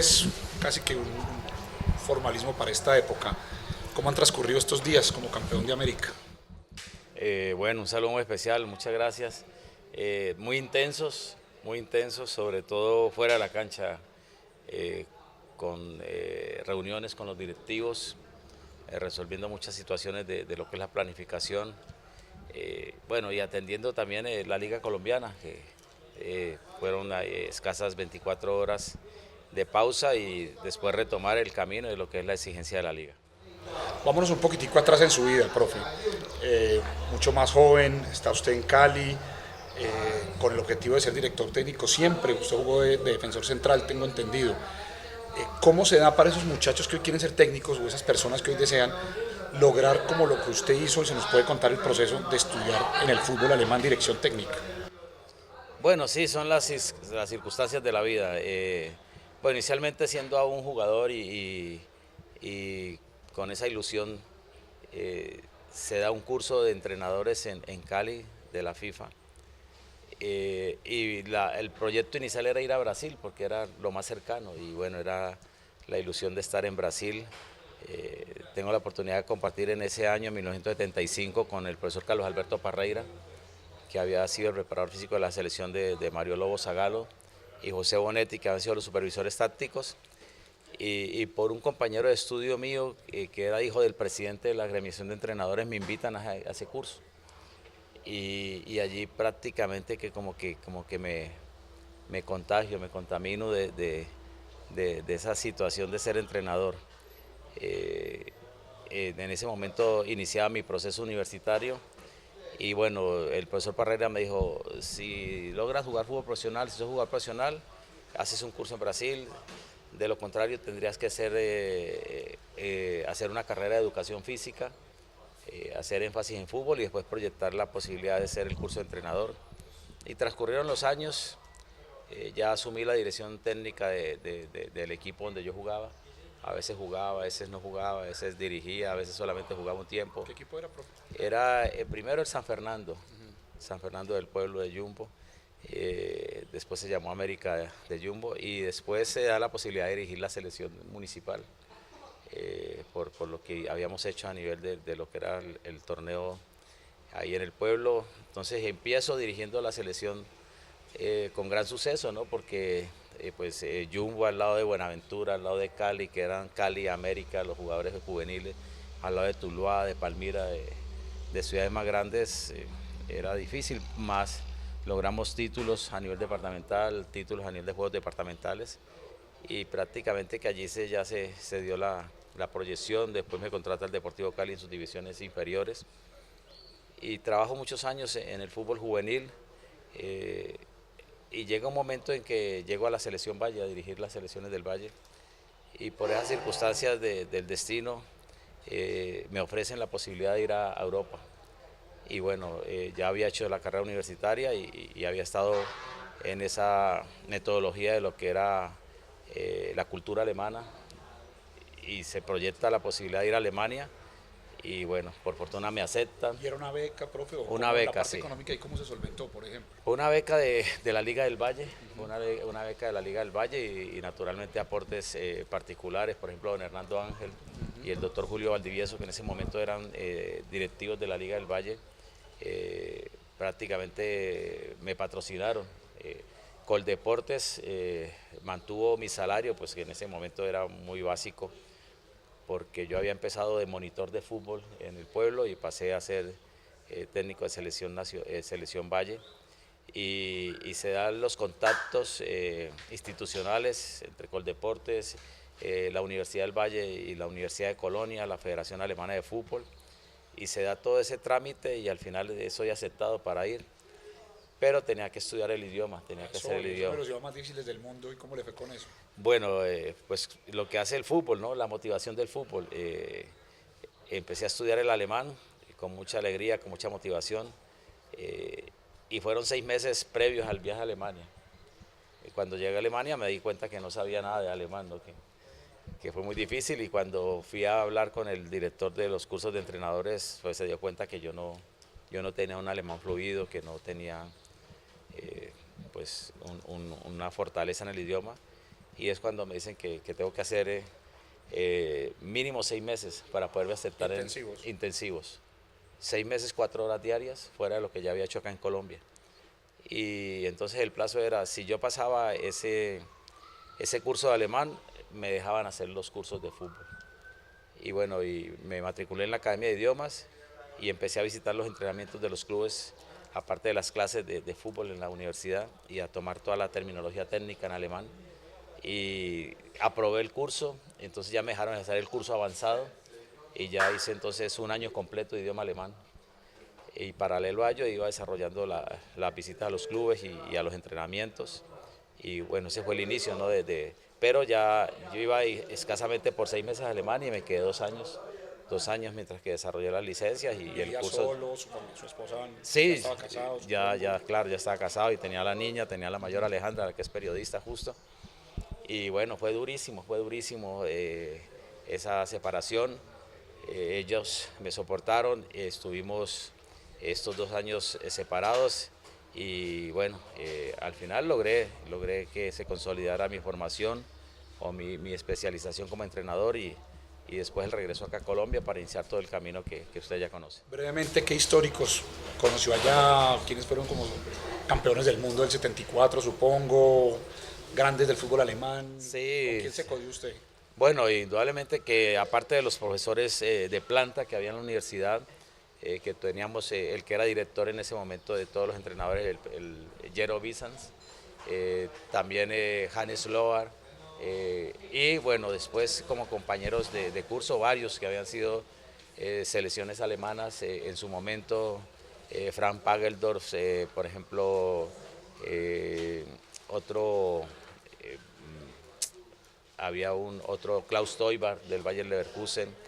es casi que un formalismo para esta época. ¿Cómo han transcurrido estos días como campeón de América? Bueno, un saludo muy especial, muchas gracias. Muy intensos, sobre todo fuera de la cancha, con reuniones con los directivos, resolviendo muchas situaciones de lo que es la planificación. Bueno, y atendiendo también la Liga Colombiana, que fueron escasas 24 horas de pausa y después retomar el camino de lo que es la exigencia de la liga. Vámonos un poquitico atrás en su vida, profe. Mucho más joven, está usted en Cali, con el objetivo de ser director técnico siempre. Usted jugó de defensor central, tengo entendido. ¿Cómo se da para esos muchachos que hoy quieren ser técnicos o esas personas que hoy desean lograr como lo que usted hizo y se nos puede contar el proceso de estudiar en el fútbol alemán dirección técnica? Bueno, sí, son las circunstancias de la vida. Bueno, inicialmente siendo aún jugador y con esa ilusión, se da un curso de entrenadores en Cali de la FIFA. El proyecto inicial era ir a Brasil porque era lo más cercano y bueno, era la ilusión de estar en Brasil. Tengo la oportunidad de compartir en ese año, en 1975, con el profesor Carlos Alberto Parreira, que había sido el preparador físico de la selección de Mario Lobo Zagalo, y José Bonetti, que habían sido los supervisores tácticos, y por un compañero de estudio mío, que era hijo del presidente de la agremiación de entrenadores, me invitan a ese curso. Y allí prácticamente que como que me contagio, me contamino de esa situación de ser entrenador. En ese momento iniciaba mi proceso universitario y bueno, el profesor Parrera me dijo, si logras jugar fútbol profesional, si sos jugador profesional, haces un curso en Brasil, de lo contrario tendrías que hacer una carrera de educación física, hacer énfasis en fútbol y después proyectar la posibilidad de ser el curso de entrenador. Y transcurrieron los años, ya asumí la dirección técnica del equipo donde yo jugaba. A veces jugaba, a veces no jugaba, a veces dirigía, a veces solamente jugaba un tiempo. ¿Qué equipo era, profe? Era primero el San Fernando del pueblo de Jumbo, después se llamó América de Jumbo y después se da la posibilidad de dirigir la selección municipal, por lo que habíamos hecho a nivel de lo que era el torneo ahí en el pueblo. Entonces empiezo dirigiendo la selección con gran suceso, ¿no? Porque Jumbo al lado de Buenaventura, al lado de Cali, que eran Cali y América, los jugadores juveniles, al lado de Tuluá, de Palmira, de ciudades más grandes, era difícil, más logramos títulos a nivel departamental, títulos a nivel de juegos departamentales y prácticamente que allí ya se dio la proyección. Después me contrata el Deportivo Cali en sus divisiones inferiores y trabajo muchos años en el fútbol juvenil. Y llega un momento en que llego a la selección Valle, a dirigir las selecciones del Valle, y por esas circunstancias del destino me ofrecen la posibilidad de ir a Europa. Y bueno, ya había hecho la carrera universitaria y había estado en esa metodología de lo que era la cultura alemana, y se proyecta la posibilidad de ir a Alemania, y bueno, por fortuna me aceptan. ¿Y era una beca, profe, o Una cómo la beca, parte sí. económica y cómo se solventó, por ejemplo? Fue una beca de la Liga del Valle, una beca de la Liga del Valle y naturalmente aportes particulares, por ejemplo, don Hernando Ángel y el doctor Julio Valdivieso, que en ese momento eran directivos de la Liga del Valle, prácticamente me patrocinaron. Coldeportes mantuvo mi salario, pues que en ese momento era muy básico, porque yo había empezado de monitor de fútbol en el pueblo y pasé a ser técnico de selección Valle. Y se dan los contactos institucionales entre Coldeportes, la Universidad del Valle y la Universidad de Colonia, la Federación Alemana de Fútbol, y se da todo ese trámite y al final soy aceptado para ir, pero tenía que estudiar el idioma, tenía que hacer el Es uno de idioma. los idiomas más difíciles del mundo. ¿Y cómo le fue con eso? Bueno, pues lo que hace el fútbol, ¿no? La motivación del fútbol. Empecé a estudiar el alemán con mucha alegría, con mucha motivación, eh, y fueron 6 meses previos al viaje a Alemania. Cuando llegué a Alemania me di cuenta que no sabía nada de alemán, ¿no? Que fue muy difícil, y cuando fui a hablar con el director de los cursos de entrenadores, pues se dio cuenta que yo no tenía un alemán fluido, que no tenía pues una fortaleza en el idioma, y es cuando me dicen que tengo que hacer mínimo 6 meses para poderme aceptar Intensivos. en intensivos. 6 meses, 4 horas diarias, fuera de lo que ya había hecho acá en Colombia. Y entonces el plazo era, si yo pasaba ese curso de alemán, me dejaban hacer los cursos de fútbol. Y bueno, y me matriculé en la Academia de Idiomas y empecé a visitar los entrenamientos de los clubes, aparte de las clases de fútbol en la universidad, y a tomar toda la terminología técnica en alemán. Y aprobé el curso, entonces ya me dejaron hacer el curso avanzado y ya hice entonces un año completo de idioma alemán. Y paralelo a ello iba desarrollando las visitas a los clubes y a los entrenamientos. Y bueno, ese fue el inicio, ¿no? Pero ya yo iba escasamente por 6 meses a Alemania y me quedé 2 años mientras que desarrollé las licencias y el ¿Vivía curso. solo, su esposa ya Sí, estaba casado? ya, claro, ya estaba casado y tenía la niña, tenía la mayor Alejandra, que es periodista justo. Y bueno, fue durísimo esa separación. Ellos me soportaron, estuvimos estos 2 años separados y bueno, al final logré que se consolidara mi formación o mi especialización como entrenador y después el regreso acá a Colombia para iniciar todo el camino que usted ya conoce. Brevemente, ¿qué históricos conoció allá? ¿Quiénes fueron como campeones del mundo del 74, supongo? Grandes del fútbol alemán. Sí. ¿Con quién se codió usted? Bueno, indudablemente que aparte de los profesores de planta que había en la universidad, que teníamos el que era director en ese momento de todos los entrenadores, el Jero Bizans, también Hannes Lohr, y bueno, después como compañeros de curso, varios que habían sido selecciones alemanas en su momento, Frank Pageldorf, por ejemplo, otro... había otro Klaus Teuber del Bayer Leverkusen.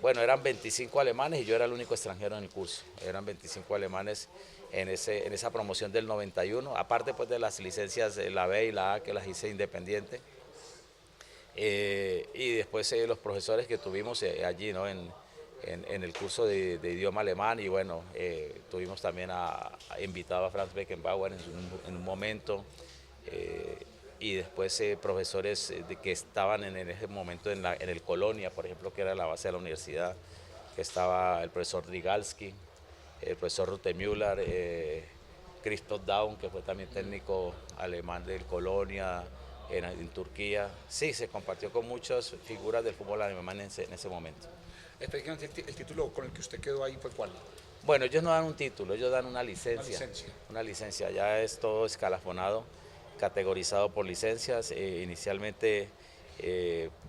Bueno, eran 25 alemanes y yo era el único extranjero en el curso. Eran 25 alemanes en esa promoción del 91, aparte pues de las licencias de la B y la A que las hice independiente. Y después los profesores que tuvimos allí, ¿no? en el curso de idioma alemán, y bueno, tuvimos también invitado a Franz Beckenbauer en un momento. Y después profesores que estaban en ese momento en el Colonia, por ejemplo, que era la base de la universidad, que estaba el profesor Drigalski, el profesor Rutemüller, Christoph Daum, que fue también técnico alemán del Colonia en Turquía. Sí, se compartió con muchas figuras del fútbol alemán en ese momento. Específicamente, el título con el que usted quedó ahí fue ¿cuál? Bueno, ellos no dan un título, ellos dan una licencia. Una licencia. Una licencia, ya es todo escalafonado, categorizado por licencias, inicialmente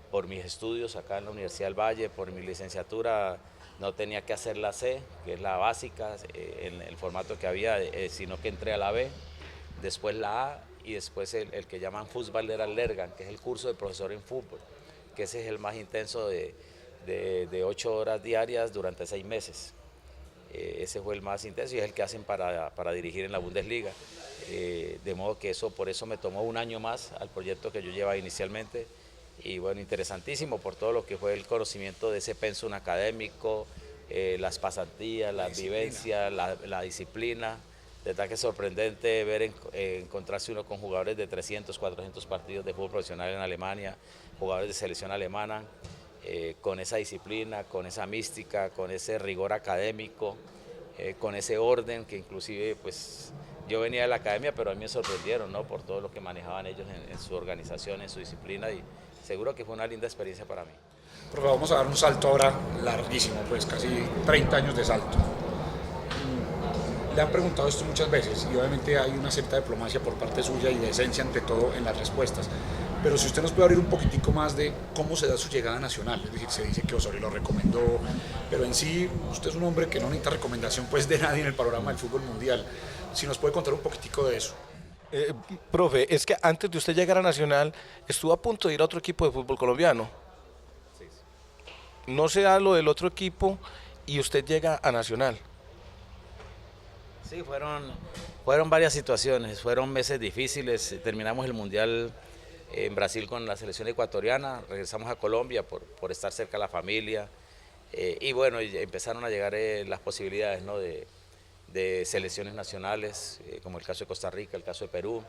por mis estudios acá en la Universidad del Valle, por mi licenciatura no tenía que hacer la C, que es la básica, en el formato que había, sino que entré a la B, después la A y después el que llaman Fußballlehrer Lehrgang, que es el curso de profesor en fútbol, que ese es el más intenso de 8 horas diarias durante 6 meses. Ese fue el más intenso y es el que hacen para dirigir en la Bundesliga. De modo que por eso me tomó un año más al proyecto que yo llevaba inicialmente. Y bueno, interesantísimo por todo lo que fue el conocimiento de ese pensum académico, las pasantías, las vivencias, la disciplina. De verdad que es sorprendente encontrarse uno con jugadores de 300, 400 partidos de fútbol profesional en Alemania, jugadores de selección alemana, con esa disciplina, con esa mística, con ese rigor académico, con ese orden que inclusive pues yo venía de la academia, pero a mí me sorprendieron, ¿no? Por todo lo que manejaban ellos en su organización, en su disciplina, y seguro que fue una linda experiencia para mí. Profe, vamos a dar un salto ahora larguísimo, pues casi 30 años de salto. Le han preguntado esto muchas veces y obviamente hay una cierta diplomacia por parte suya y de esencia ante todo en las respuestas. Pero si usted nos puede abrir un poquitico más de cómo se da su llegada nacional, es decir, se dice que Osorio lo recomendó, pero en sí usted es un hombre que no necesita recomendación pues de nadie en el panorama del fútbol mundial. Si nos puede contar un poquitico de eso. Profe, es que antes de usted llegar a Nacional, estuvo a punto de ir a otro equipo de fútbol colombiano. No se da lo del otro equipo y usted llega a Nacional. Sí, fueron varias situaciones, fueron meses difíciles, terminamos el Mundial en Brasil con la selección ecuatoriana, regresamos a Colombia por estar cerca de la familia, y bueno, empezaron a llegar las posibilidades, ¿no? de selecciones nacionales, como el caso de Costa Rica, el caso de Perú,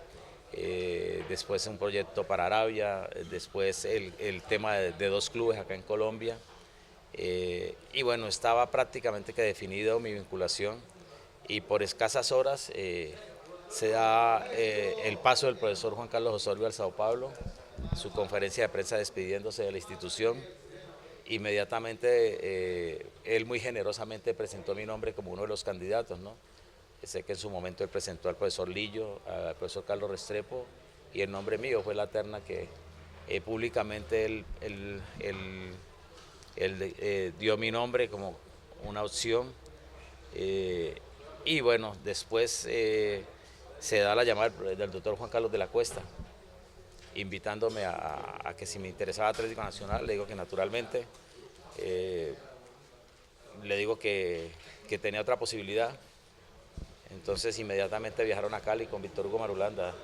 después un proyecto para Arabia, después el tema de 2 clubes acá en Colombia. Y bueno, estaba prácticamente que definido mi vinculación y por escasas horas se da el paso del profesor Juan Carlos Osorio al Sao Paulo, su conferencia de prensa despidiéndose de la institución. Inmediatamente él muy generosamente presentó mi nombre como uno de los candidatos, ¿no? Sé que en su momento él presentó al profesor Lillo, al profesor Carlos Restrepo, y el nombre mío fue la terna que públicamente él dio mi nombre como una opción. Y bueno, después se da la llamada del doctor Juan Carlos de la Cuesta, invitándome a que si me interesaba Atlético Nacional. Le digo que naturalmente, le digo que tenía otra posibilidad. Entonces inmediatamente viajaron a Cali con Víctor Hugo Marulanda.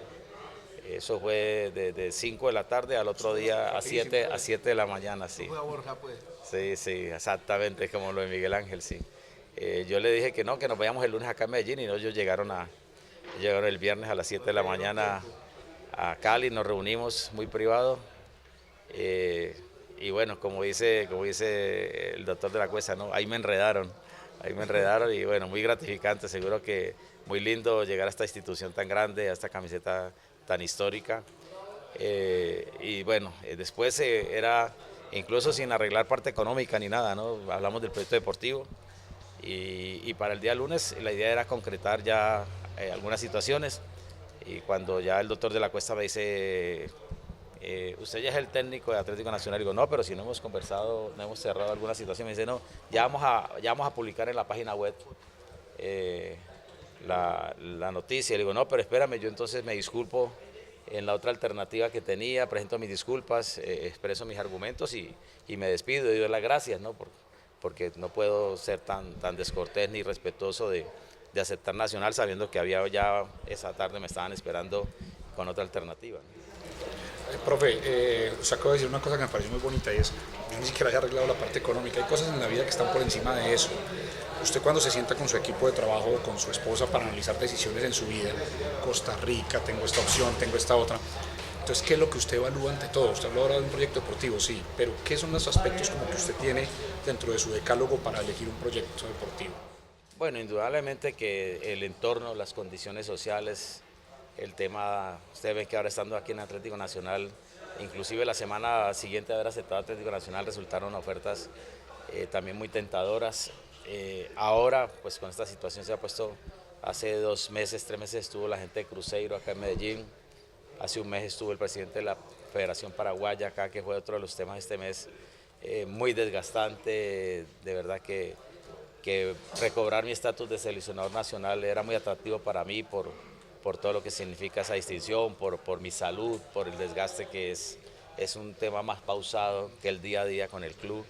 Eso fue de 5 de la tarde al otro día a 7 de la mañana, sí. Fue a Borja, pues. Sí, sí, exactamente como lo de Miguel Ángel, sí. Yo le dije que no, que nos veíamos el lunes acá en Medellín, y ellos llegaron el viernes a las 7 de la mañana a Cali, nos reunimos muy privado. Y bueno, como dice el doctor de la Cuesta, ¿no? Ahí me enredaron y bueno, muy gratificante, seguro que muy lindo llegar a esta institución tan grande, a esta camiseta tan histórica. Y bueno, después era incluso sin arreglar parte económica ni nada, ¿no? Hablamos del proyecto deportivo y para el día lunes la idea era concretar ya algunas situaciones, y cuando ya el doctor de la Cuesta me dice, usted ya es el técnico de Atlético Nacional, digo, no, pero si no hemos conversado, no hemos cerrado alguna situación, me dice, no, ya vamos a publicar en la página web la noticia. Le digo, no, pero espérame, yo entonces me disculpo en la otra alternativa que tenía, presento mis disculpas, expreso mis argumentos y me despido y doy las gracias, ¿no? Porque no puedo ser tan descortés ni irrespetuoso de aceptar Nacional, sabiendo que había ya esa tarde me estaban esperando con otra alternativa, ¿no? Profe, usted acaba de decir una cosa que me pareció muy bonita, y es, yo ni siquiera había arreglado la parte económica. Hay cosas en la vida que están por encima de eso. Usted cuando se sienta con su equipo de trabajo o con su esposa para analizar decisiones en su vida, Costa Rica, tengo esta opción, tengo esta otra, entonces, ¿qué es lo que usted evalúa ante todo? Usted habla ahora de un proyecto deportivo, sí, pero ¿qué son los aspectos como que usted tiene dentro de su decálogo para elegir un proyecto deportivo? Bueno, indudablemente que el entorno, las condiciones sociales, el tema, ustedes ven que ahora estando aquí en Atlético Nacional, inclusive la semana siguiente de haber aceptado Atlético Nacional, resultaron ofertas también muy tentadoras. Ahora, pues con esta situación se ha puesto, hace 2 meses, 3 meses estuvo la gente de Cruzeiro acá en Medellín, hace un mes estuvo el presidente de la Federación Paraguaya acá, que fue otro de los temas este mes, muy desgastante, de verdad que recobrar mi estatus de seleccionador nacional era muy atractivo para mí por todo lo que significa esa distinción, por mi salud, por el desgaste que es un tema más pausado que el día a día con el club.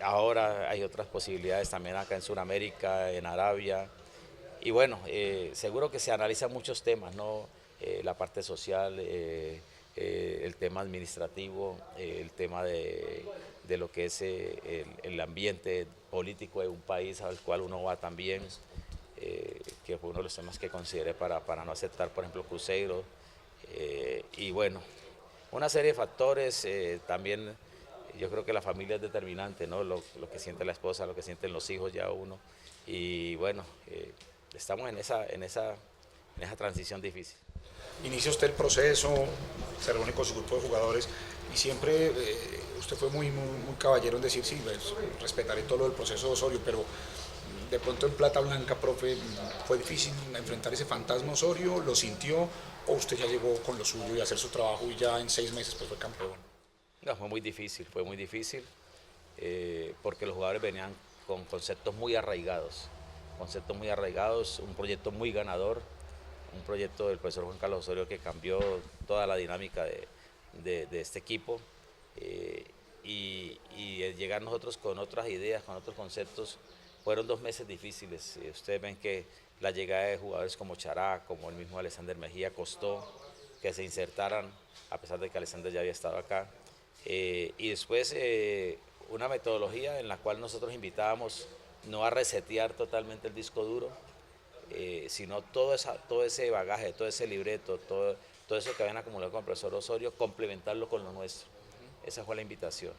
Ahora hay otras posibilidades también acá en Sudamérica, en Arabia, y bueno, seguro que se analizan muchos temas, ¿no? La parte social, el tema administrativo, el tema de lo que es el ambiente político de un país al cual uno va también, que fue uno de los temas que consideré para no aceptar, por ejemplo, Cruzeiro. Y bueno, una serie de factores, también yo creo que la familia es determinante, ¿no? Lo que siente la esposa, lo que sienten los hijos ya uno. Y bueno, estamos en esa transición difícil. Inicia usted el proceso, se reúne con su grupo de jugadores y siempre usted fue muy caballero en decir, sí, pues, respetaré todo lo del proceso de Osorio, pero de pronto en Plata Blanca, profe, ¿fue difícil enfrentar ese fantasma Osorio? ¿Lo sintió o usted ya llegó con lo suyo y hacer su trabajo y ya en 6 meses pues fue campeón? No, fue muy difícil, porque los jugadores venían con conceptos muy arraigados, un proyecto muy ganador, un proyecto del profesor Juan Carlos Osorio que cambió toda la dinámica de este equipo, y el llegar nosotros con otras ideas, con otros conceptos. Fueron 2 meses difíciles. Ustedes ven que la llegada de jugadores como Chará, como el mismo Alexander Mejía, costó que se insertaran, a pesar de que Alexander ya había estado acá. Y después una metodología en la cual nosotros invitábamos no a resetear totalmente el disco duro, sino todo ese bagaje, todo ese libreto, todo eso que habían acumulado con el profesor Osorio, complementarlo con lo nuestro. Esa fue la invitación,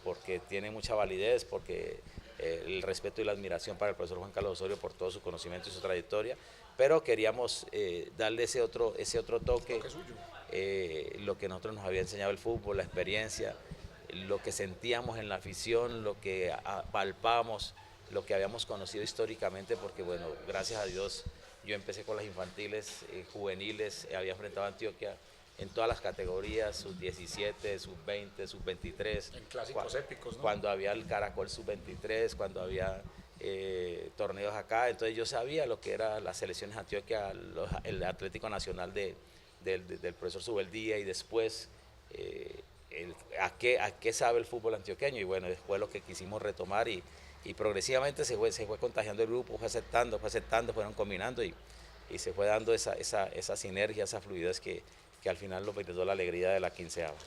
porque tiene mucha validez, porque el respeto y la admiración para el profesor Juan Carlos Osorio por todo su conocimiento y su trayectoria, pero queríamos darle ese otro toque, lo que nosotros nos había enseñado el fútbol, la experiencia, lo que sentíamos en la afición, lo que palpamos, lo que habíamos conocido históricamente, porque bueno, gracias a Dios yo empecé con las infantiles, juveniles, había enfrentado a Antioquia en todas las categorías, sub-17, sub-20, sub-23. En clásicos épicos, ¿no? Cuando había el Caracol sub-23, cuando había torneos acá, entonces yo sabía lo que eran las selecciones de Antioquia, el Atlético Nacional del profesor Subeldía y después a qué sabe el fútbol antioqueño, y bueno, después lo que quisimos retomar y progresivamente se fue contagiando el grupo, fue aceptando, fueron combinando y se fue dando esa sinergia, esa fluidez que al final nos brindó la alegría de la quinceava.